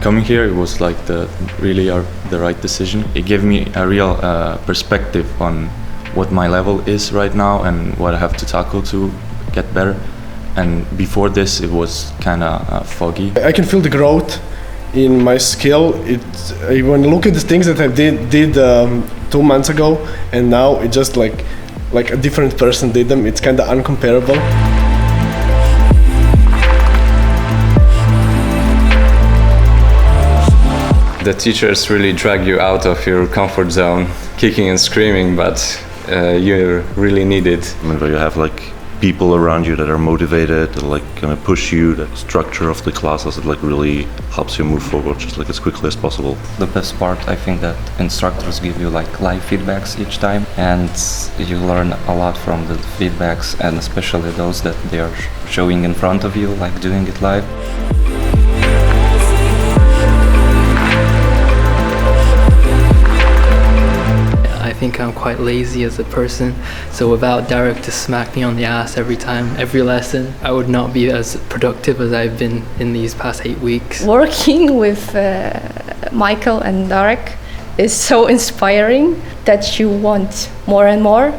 Coming here, it was like the right decision. It gave me a real perspective on what my level is right now and what I have to tackle to get better. And before this, it was kind of foggy. I can feel the growth in my skill. When you look at the things that I did 2 months ago, and now it's just like a different person did them. It's kind of uncomparable. The teachers really drag you out of your comfort zone, kicking and screaming, but you really need it. Whenever you have like people around you that are motivated, that like gonna push you, that structure of the classes, it like really helps you move forward just like as quickly as possible. The best part, I think, that instructors give you like live feedbacks each time, and you learn a lot from the feedbacks, and especially those that they are showing in front of you, like doing it live. I think I'm quite lazy as a person, so without Darek to smack me on the ass every time, every lesson, I would not be as productive as I've been in these past 8 weeks. Working with Michael and Darek is so inspiring that you want more and more.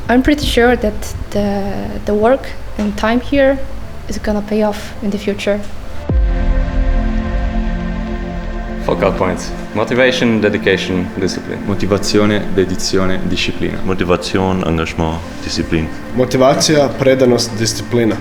I'm pretty sure that the work and time here is gonna pay off in the future. Focal points: motivation, dedication, discipline. Motivazione, dedizione, disciplina. Motivation, Engagement, Disziplin. Motivacija, predanost, disciplina.